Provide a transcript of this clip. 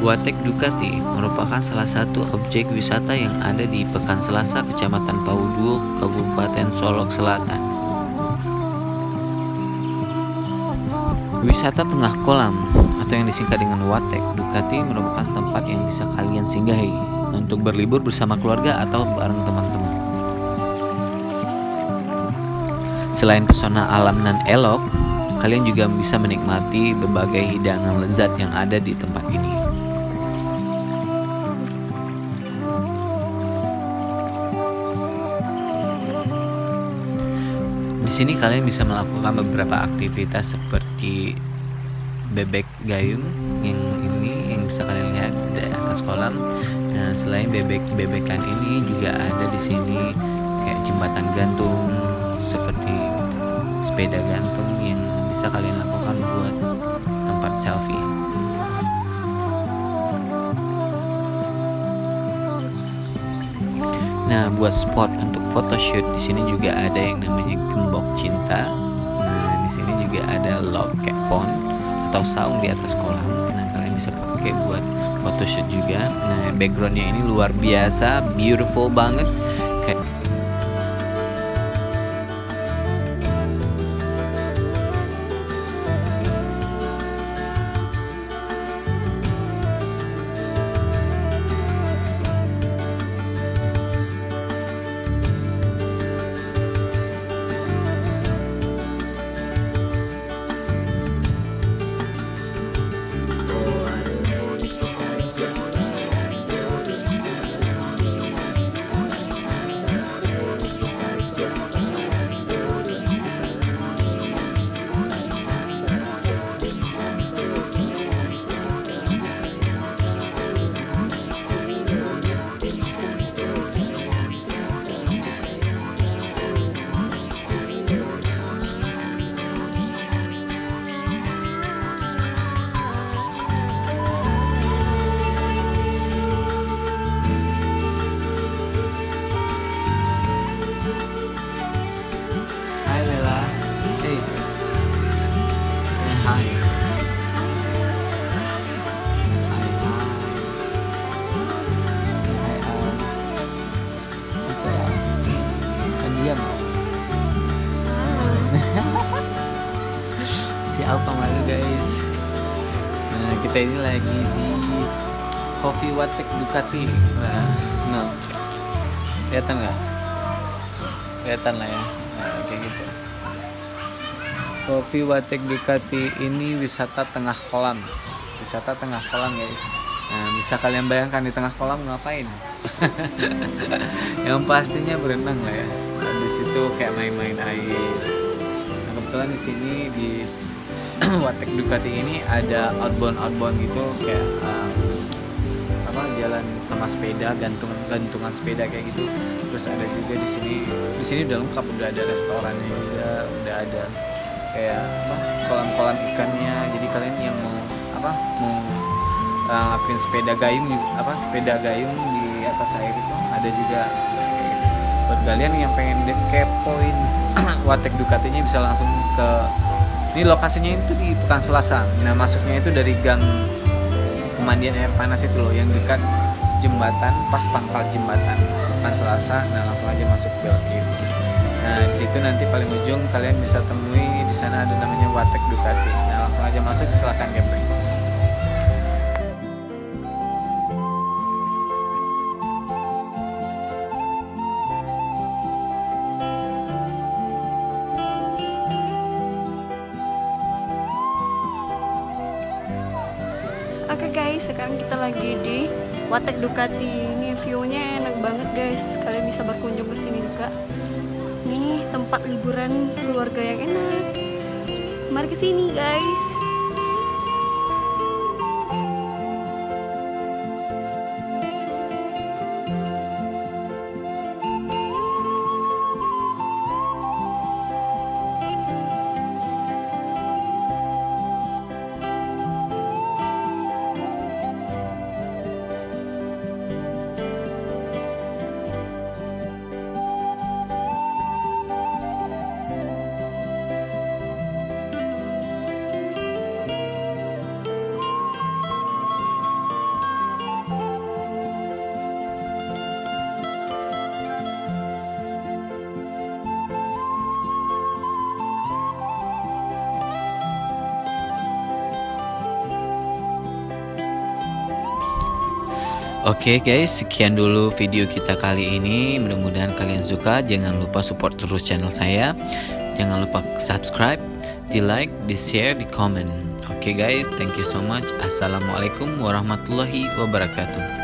Watek Ducati merupakan salah satu objek wisata yang ada di Pekan Selasa, Kecamatan Pauduo, Kabupaten Solok Selatan. Wisata tengah kolam atau yang disingkat dengan Watek Ducati merupakan tempat yang bisa kalian singgahi untuk berlibur bersama keluarga atau bareng teman-teman. Selain pesona alam nan elok, kalian juga bisa menikmati berbagai hidangan lezat yang ada di tempat ini. Di sini kalian bisa melakukan beberapa aktivitas seperti bebek gayung yang bisa kalian lihat di atas kolam. Nah, selain bebek-bebekan ini juga ada di sini kayak jembatan gantung seperti sepeda gantung yang bisa kalian lakukan buat tempat selfie. Nah, buat spot untuk photoshoot di sini juga ada yang namanya gembok cinta. Nah, di sini juga ada log cat pond atau saung di atas kolam. Nah, kalian bisa pakai buat photoshoot juga. Nah, backgroundnya ini luar biasa, beautiful banget. Kayak Hai Bella. Hey. Hai. Hai. Hai Al. Bicara. Kan diam Al. Si Alfa malu guys. Nah, kita ini lagi di Coffee Watek Ducati. Nah, kelihatan nggak? Kelihatan lah ya. Nah, kayak gitu. Coffee Watek Ducati ini wisata tengah kolam. Wisata tengah kolam guys. Nah, bisa kalian bayangkan di tengah kolam ngapain? Yang pastinya berenang lah ya. Nah, di situ kayak main-main air. Nah, kebetulan di sini di Watek Ducati ini ada outbound gitu kayak jalan sama sepeda, gantungan sepeda kayak gitu. Terus ada juga di sini udah lengkap, udah ada restorannya juga, udah ada kayak kolam-kolam ikannya. Jadi kalian yang mau ngelakuin sepeda gayung di atas air itu ada juga. Buat kalian yang pengen kepoin Watek Ducatinya bisa langsung ke ini, lokasinya itu di Pekan Selasa. Nah, masuknya itu dari gang pemandian air panas itu loh, yang dekat jembatan, pas pangkal jembatan Pekan Selasa. Nah, langsung aja masuk belok kiri. Nah, di situ nanti paling ujung kalian bisa temui, di sana ada namanya Watek Ducati. Nah, langsung aja masuk, silakan camping. Oke guys, sekarang kita lagi di Watek Ducati. Ini view-nya enak banget guys. Kalian bisa berkunjung ke sini juga. Nih tempat liburan keluarga yang enak. Mari ke sini guys. Oke guys, sekian dulu video kita kali ini. Mudah-mudahan kalian suka. Jangan lupa support terus channel saya. Jangan lupa subscribe, di like, di share, di komen. Oke guys, thank you so much. Assalamualaikum warahmatullahi wabarakatuh.